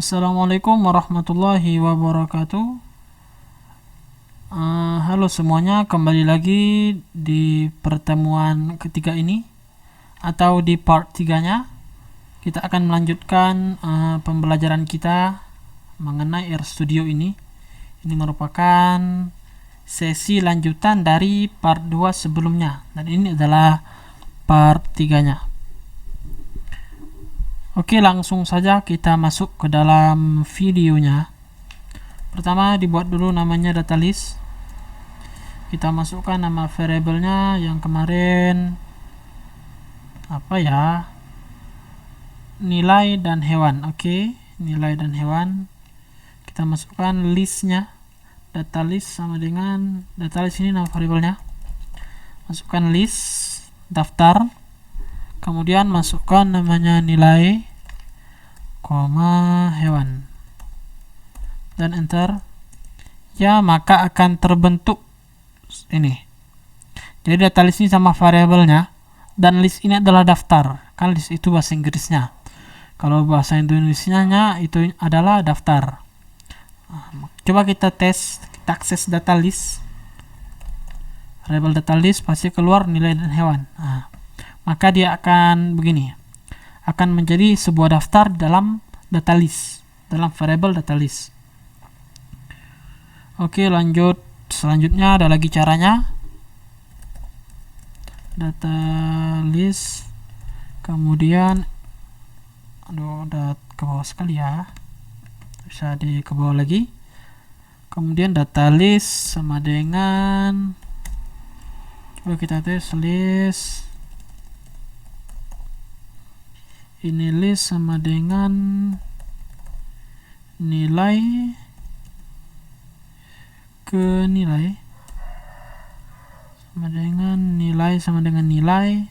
Assalamualaikum warahmatullahi wabarakatuh. Halo semuanya, kembali lagi di pertemuan ketiga ini atau di part 3-nya. Kita akan melanjutkan pembelajaran kita mengenai RStudio ini. Ini merupakan sesi lanjutan dari part 2 sebelumnya, dan ini adalah part 3-nya. Oke, langsung saja kita masuk ke dalam videonya. Pertama, dibuat dulu namanya data list. Kita masukkan nama variabelnya yang kemarin apa ya, nilai dan hewan. Oke, nilai dan hewan. Kita masukkan listnya, data list sama dengan data list, ini nama variabelnya. Masukkan list daftar, kemudian masukkan namanya nilai, koma hewan, dan enter. Ya, maka akan terbentuk ini. Jadi data list ini sama variabelnya, dan list ini adalah daftar. Kan list itu bahasa Inggrisnya. Kalau bahasa Indonesianya itu adalah daftar. Coba kita tes, kita akses data list. Variabel data list pasti keluar nilai dan hewan. Maka dia akan begini. Akan menjadi sebuah daftar dalam data list, dalam variabel data list. Oke, lanjut. Selanjutnya ada lagi caranya. Data list, kemudian udah ke bawah sekali ya, bisa ke bawah lagi. Kemudian data list sama dengan, coba kita tes list, ini list sama dengan nilai ke nilai sama dengan nilai,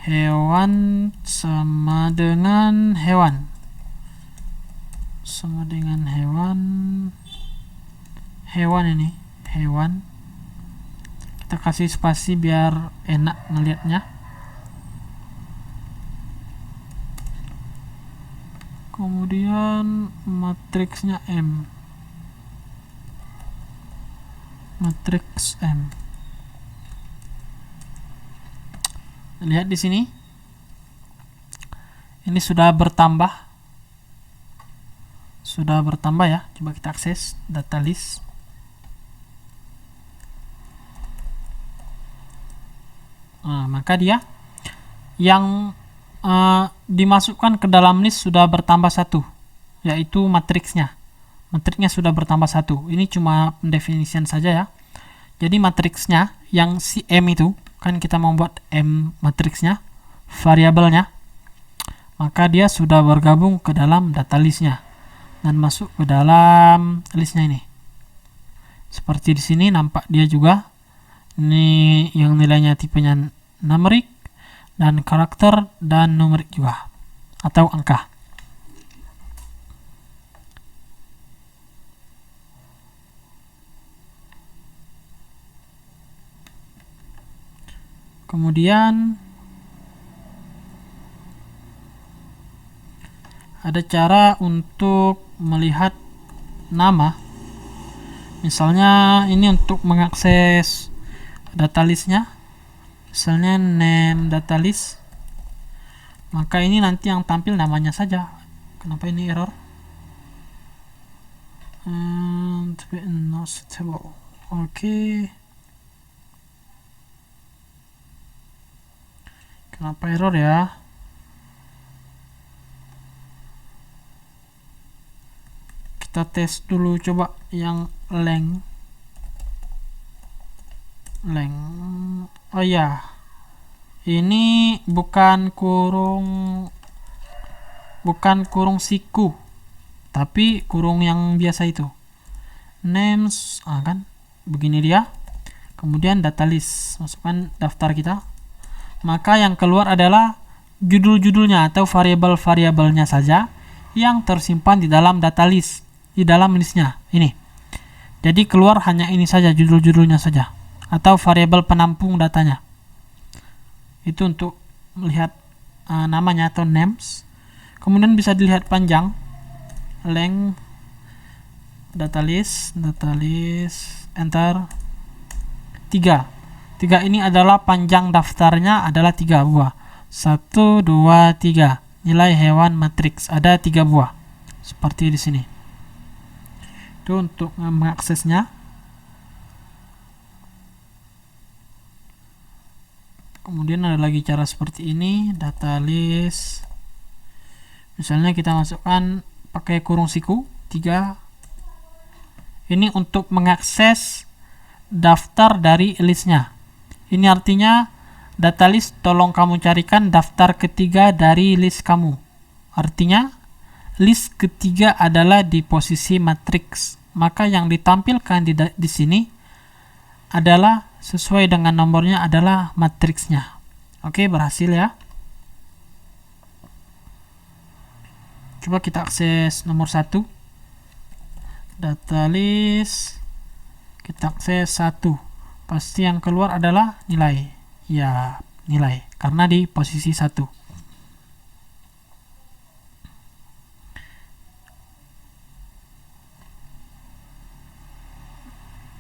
hewan sama dengan hewan, ini hewan. Kita kasih spasi biar enak ngelihatnya. Kemudian matriksnya matriks M. Lihat di sini. Ini sudah bertambah. Ya. Coba kita akses data list. Maka dia yang dimasukkan ke dalam list sudah bertambah 1, yaitu matriksnya. Matriksnya sudah bertambah 1. Ini cuma pendefinisian saja ya. Jadi matriksnya yang si M itu, kan kita membuat M matriksnya, variabelnya, maka dia sudah bergabung ke dalam data listnya dan masuk ke dalam listnya ini. Seperti di sini nampak dia juga. Ini yang nilainya tipenya numerik dan karakter dan numerik juga, atau angka. Kemudian ada cara untuk melihat nama. Misalnya ini untuk mengakses data listnya, misalnya name data list, maka ini nanti yang tampil namanya saja. Kenapa ini error? Not suitable. Oke. Kenapa error ya? Kita tes dulu, coba yang length. Oh ya, ini bukan kurung siku, tapi kurung yang biasa itu. Names, kan begini dia. Kemudian data list, masukkan daftar kita. Maka yang keluar adalah judul-judulnya atau variabel-variabelnya saja yang tersimpan di dalam data list, di dalam listnya ini. Jadi keluar hanya ini saja, judul-judulnya saja, atau variabel penampung datanya. Itu untuk melihat namanya atau names. Kemudian bisa dilihat panjang. length data list, enter 3. 3 ini adalah panjang daftarnya adalah 3 buah. 1 2 3. Nilai hewan matriks ada 3 buah. Seperti di sini. Itu untuk mengaksesnya. Kemudian ada lagi cara seperti ini, data list. Misalnya kita masukkan pakai kurung siku 3. Ini untuk mengakses daftar dari listnya. Ini artinya data list tolong kamu carikan daftar ketiga dari list kamu. Artinya list ketiga adalah di posisi matriks. Maka yang ditampilkan di sini adalah sesuai dengan nomornya adalah matriksnya. Oke, berhasil ya. Coba kita akses nomor 1. Data list. Kita akses 1. Pasti yang keluar adalah nilai. Ya, nilai. Karena di posisi 1.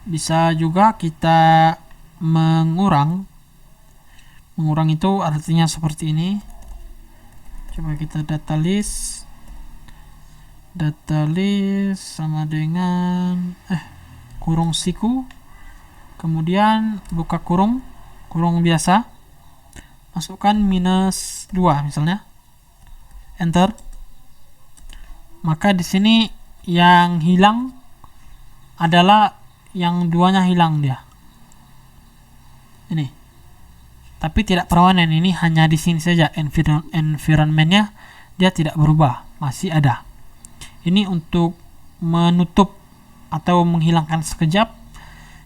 Bisa juga kita mengurang. Mengurang itu artinya seperti ini. Coba kita data list. Data list sama dengan kurung siku. Kemudian buka kurung biasa. Masukkan -2 misalnya. Enter. Maka di sini yang hilang adalah yang duanya hilang dia. Ini. Tapi tidak permanen, ini hanya di sini saja environmentnya dia tidak berubah, masih ada. Ini untuk menutup atau menghilangkan sekejap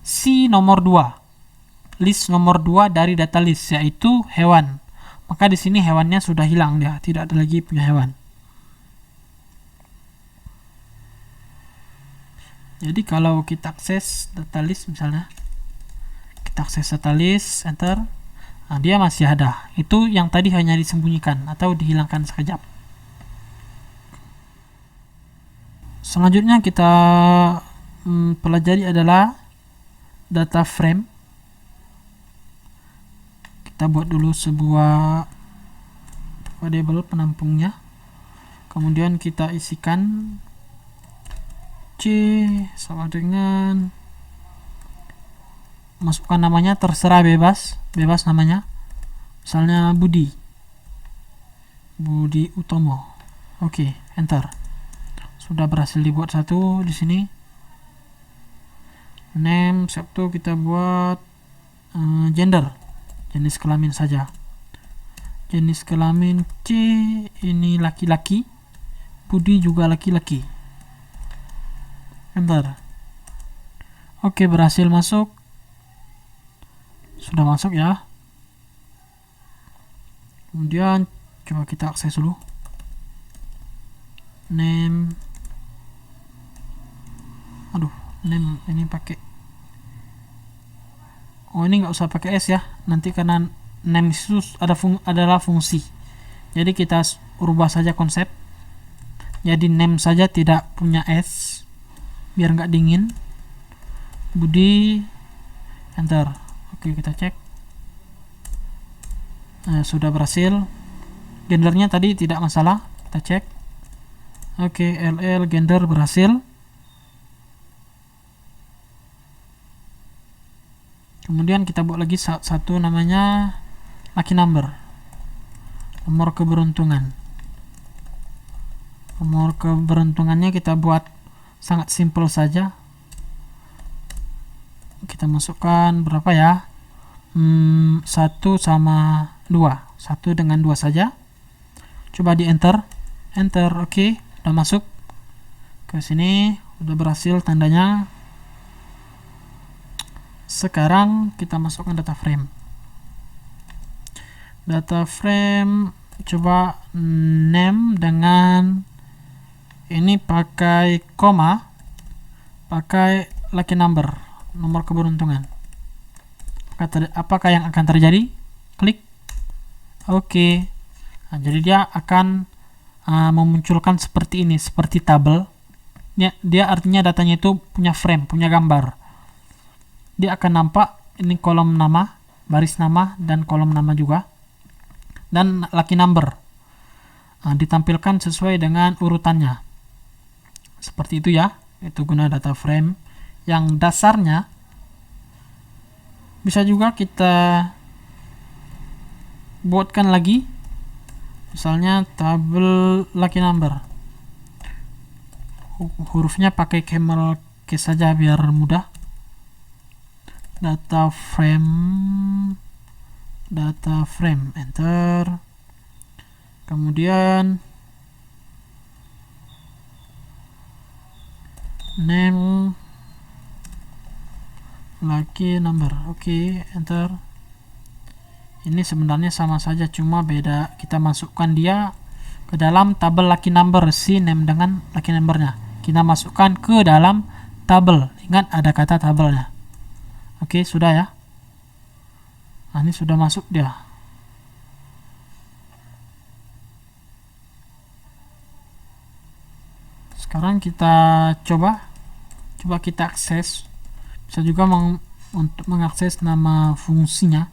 si nomor 2. List nomor 2 dari data list yaitu hewan. Maka di sini hewannya sudah hilang dia, tidak ada lagi punya hewan. Jadi kalau kita akses data list misalnya, kita akses data list, enter, nah, dia masih ada. Itu yang tadi hanya disembunyikan atau dihilangkan sekejap. Selanjutnya kita pelajari adalah data frame. Kita buat dulu sebuah variable penampungnya. Kemudian kita isikan C sama dengan, masukkan namanya terserah, bebas namanya. Misalnya Budi Utomo. Oke, enter. Sudah berhasil dibuat satu di sini. Name Sabtu kita buat gender, jenis kelamin saja. Jenis kelamin C ini laki-laki, Budi juga laki-laki. Enter. Oke, berhasil masuk. Sudah masuk ya. Kemudian coba kita akses dulu. Name. Name ini pakai. Oh, ini nggak usah pakai S ya. Nanti karena name itu adalah fungsi. Jadi kita ubah saja konsep. Jadi name saja tidak punya S. Biar nggak dingin. Budi, enter. Oke, kita cek. Sudah berhasil. Gendernya tadi tidak masalah, kita cek. Oke, LL gender berhasil. Kemudian kita buat lagi satu namanya lucky number, nomor keberuntungan. Nomor keberuntungannya kita buat sangat simple saja. Kita masukkan berapa ya, 1 sama 2, 1 dengan 2 saja. Coba di enter. Oke, udah masuk ke sini, udah berhasil tandanya. Sekarang kita masukkan data frame. Data frame coba name dengan ini pakai koma, pakai lucky number, nomor keberuntungan. Apakah yang akan terjadi? Klik. Oke. Nah, jadi dia akan memunculkan seperti ini, seperti tabel. Dia artinya datanya itu punya frame, punya gambar. Dia akan nampak ini kolom nama, baris nama, dan kolom nama juga, dan lucky number ditampilkan sesuai dengan urutannya. Seperti itu ya, itu guna data frame yang dasarnya. Bisa juga kita buatkan lagi, misalnya tabel lucky number, hurufnya pakai camel case saja biar mudah. Data frame, enter, kemudian name lucky number. Oke, enter. Ini sebenarnya sama saja, cuma beda kita masukkan dia ke dalam tabel lucky number, si name dengan lucky numbernya kita masukkan ke dalam tabel. Ingat ada kata tabelnya. Oke, sudah ya. Ini sudah masuk dia. Sekarang kita coba kita akses. Bisa juga untuk mengakses nama fungsinya.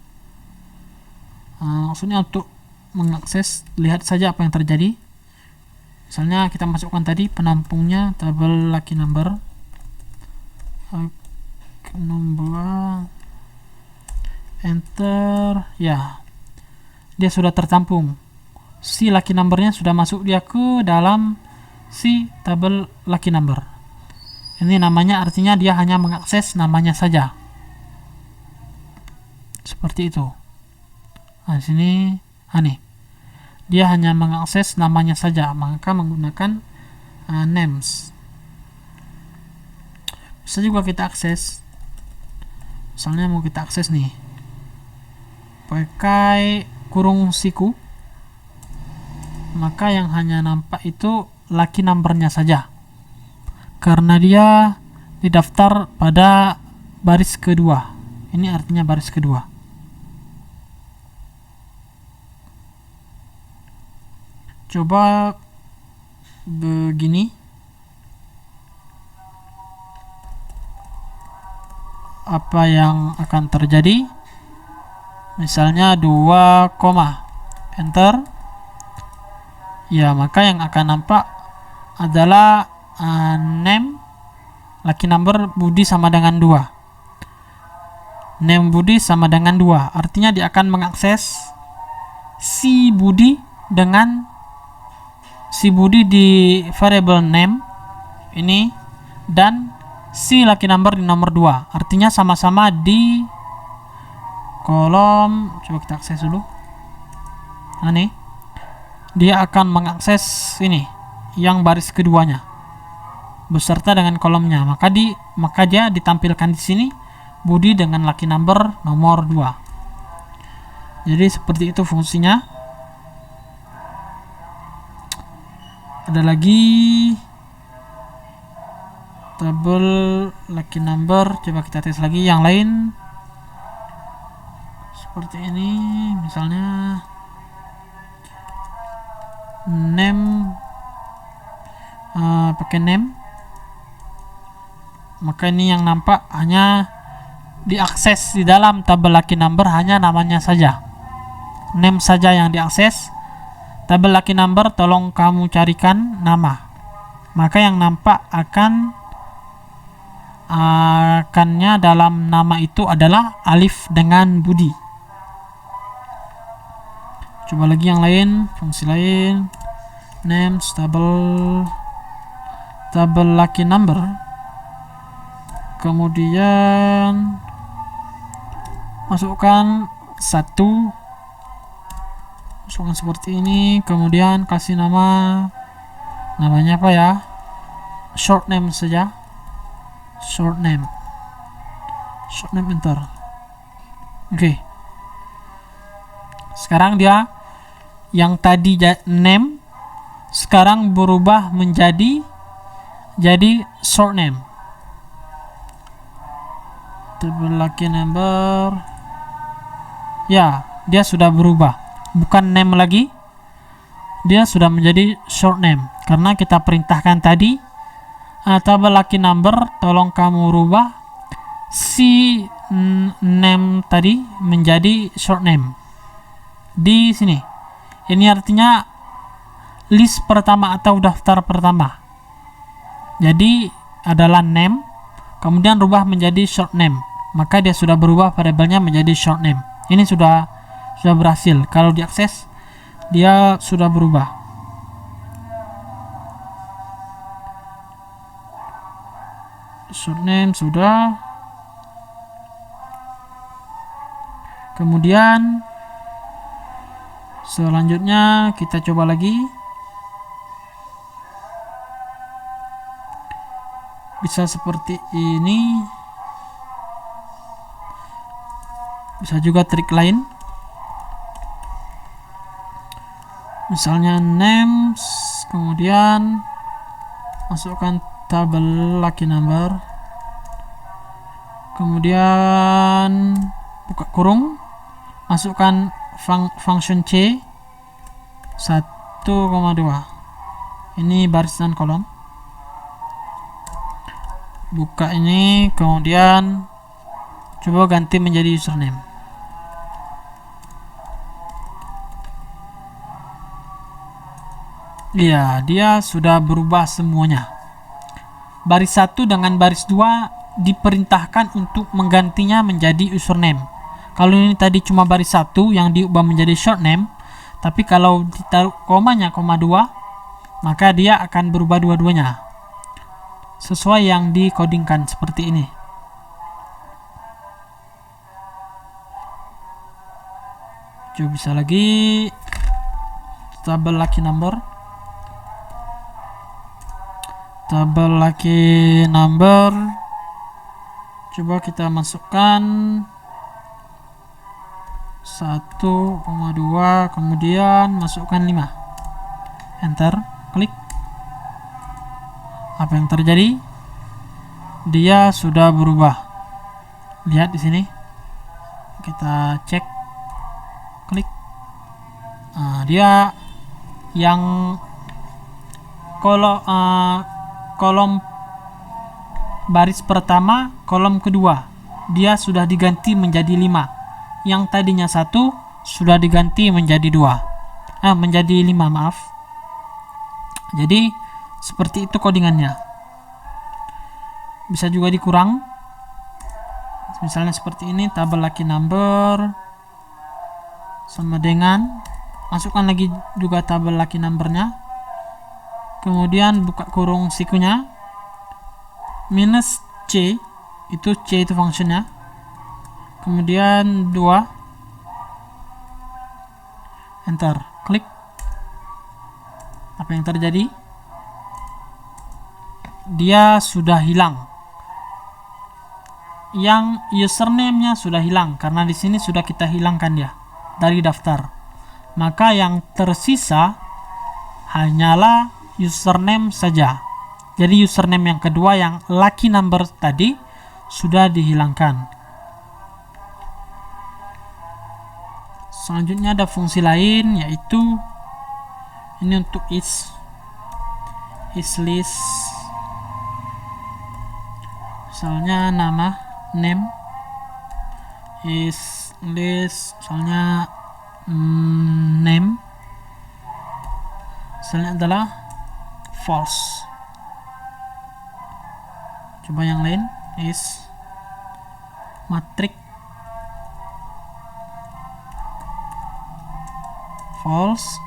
Maksudnya untuk mengakses, lihat saja apa yang terjadi. Misalnya kita masukkan tadi penampungnya tabel lucky number, enter, ya, dia sudah tertampung. Si lucky numbernya sudah masuk dia ke dalam si tabel lucky number. Ini namanya, artinya dia hanya mengakses namanya saja, seperti itu. Nah, sini nih, dia hanya mengakses namanya saja, maka menggunakan names. Bisa juga kita akses, misalnya mau kita akses nih pakai kurung siku, maka yang hanya nampak itu lucky numbernya saja, karena dia didaftar pada baris kedua. Ini artinya baris kedua. Coba begini, apa yang akan terjadi? Misalnya 2, enter. Ya, maka yang akan nampak adalah name lucky number Budi sama dengan 2. Name Budi sama dengan 2. Artinya dia akan mengakses si Budi di variable name ini, dan si lucky number di nomor 2. Artinya sama-sama di kolom. Coba kita akses dulu. Nah, nih dia akan mengakses ini yang baris keduanya beserta dengan kolomnya. Maka dia ditampilkan di sini Budi dengan lucky number nomor 2. Jadi seperti itu fungsinya. Ada lagi tabel lucky number, coba kita tes lagi yang lain seperti ini. Misalnya name, pakai name, maka ini yang nampak hanya diakses di dalam tabel lucky number hanya namanya saja, name saja yang diakses. Tabel lucky number tolong kamu carikan nama, maka yang nampak akannya dalam nama itu adalah Alif dengan Budi. Coba lagi yang lain, fungsi lain, names tabel lucky number, kemudian masukkan 1, masukkan seperti ini, kemudian kasih namanya apa ya, short name saja, short name, enter. Oke. Sekarang dia yang tadi name sekarang berubah menjadi short name. Tabel lucky number, ya, dia sudah berubah, bukan name lagi, dia sudah menjadi short name karena kita perintahkan tadi tabel lucky number tolong kamu rubah si name tadi menjadi short name di sini. Ini artinya list pertama atau daftar pertama. Jadi adalah name, kemudian rubah menjadi short name, maka dia sudah berubah variabelnya menjadi short name. Ini sudah berhasil. Kalau diakses dia sudah berubah. Short name sudah. Kemudian selanjutnya kita coba lagi. Bisa seperti ini. Bisa juga trik lain. Misalnya names, kemudian masukkan tabel lucky number, kemudian buka kurung, masukkan function C 1,2. Ini baris dan kolom. Buka ini, kemudian coba ganti menjadi username. Iya, dia sudah berubah semuanya. Baris 1 dengan baris 2 diperintahkan untuk menggantinya menjadi username. Kalau ini tadi cuma baris 1 yang diubah menjadi short name, tapi kalau ditaruh komanya koma 2, maka dia akan berubah dua-duanya sesuai yang dikodingkan seperti ini. Coba bisa lagi tabel lucky number. Tabel lucky number. Coba kita masukkan 1,2, kemudian masukkan 5. Enter, klik. Apa yang terjadi? Dia sudah berubah. Lihat di sini. Kita cek. Klik. Nah, dia yang kolom baris pertama, kolom kedua, dia sudah diganti menjadi 5. Yang tadinya 1 sudah diganti menjadi 2. Menjadi 5, maaf. Jadi seperti itu kodingannya. Bisa juga dikurang. Misalnya seperti ini, tabel lucky number sama dengan, masukkan lagi juga tabel lucky numbernya, kemudian buka kurung sikunya, minus C, itu C itu fungsinya, kemudian 2, enter, klik. Apa yang terjadi? Dia sudah hilang. Yang username-nya sudah hilang karena di sini sudah kita hilangkan dia dari daftar. Maka yang tersisa hanyalah username saja. Jadi username yang kedua yang lucky number tadi sudah dihilangkan. Selanjutnya ada fungsi lain, yaitu ini untuk is list. Misalnya name is list, misalnya name misalnya adalah false. Coba yang lain, is matrix false.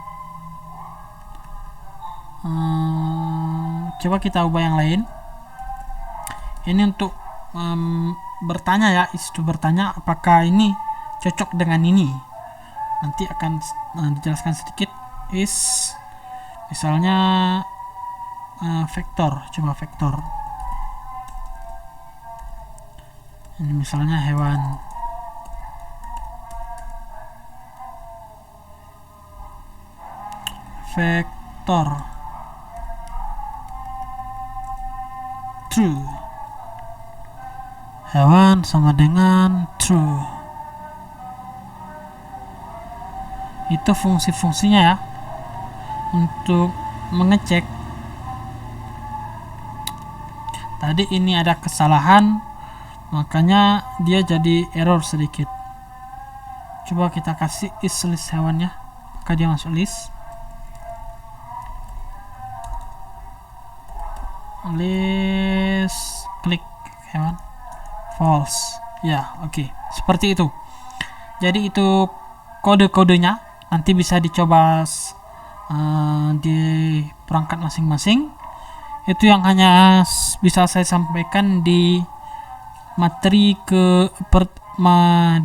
Coba kita ubah yang lain. Ini untuk bertanya ya, itu bertanya apakah ini cocok dengan ini. Nanti akan dijelaskan sedikit. Is misalnya vektor. Coba vektor. Ini misalnya hewan. Vektor true. Hewan sama dengan true. Itu fungsi-fungsinya ya. untuk mengecek tadi ini ada kesalahan, makanya dia jadi error sedikit. Coba kita kasih list hewannya, maka dia masuk list klik hewan false ya. Oke. Seperti itu. Jadi itu kode-kodenya, nanti bisa dicoba di perangkat masing-masing. Itu yang hanya bisa saya sampaikan di materi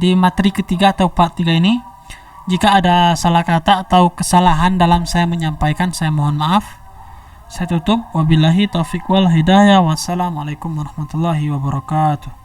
di materi ketiga atau part 3 ini. Jika ada salah kata atau kesalahan dalam saya menyampaikan, saya mohon maaf. Saya tutup. Wabillahi taufiq wal hidayah. Wassalamualaikum warahmatullahi wabarakatuh.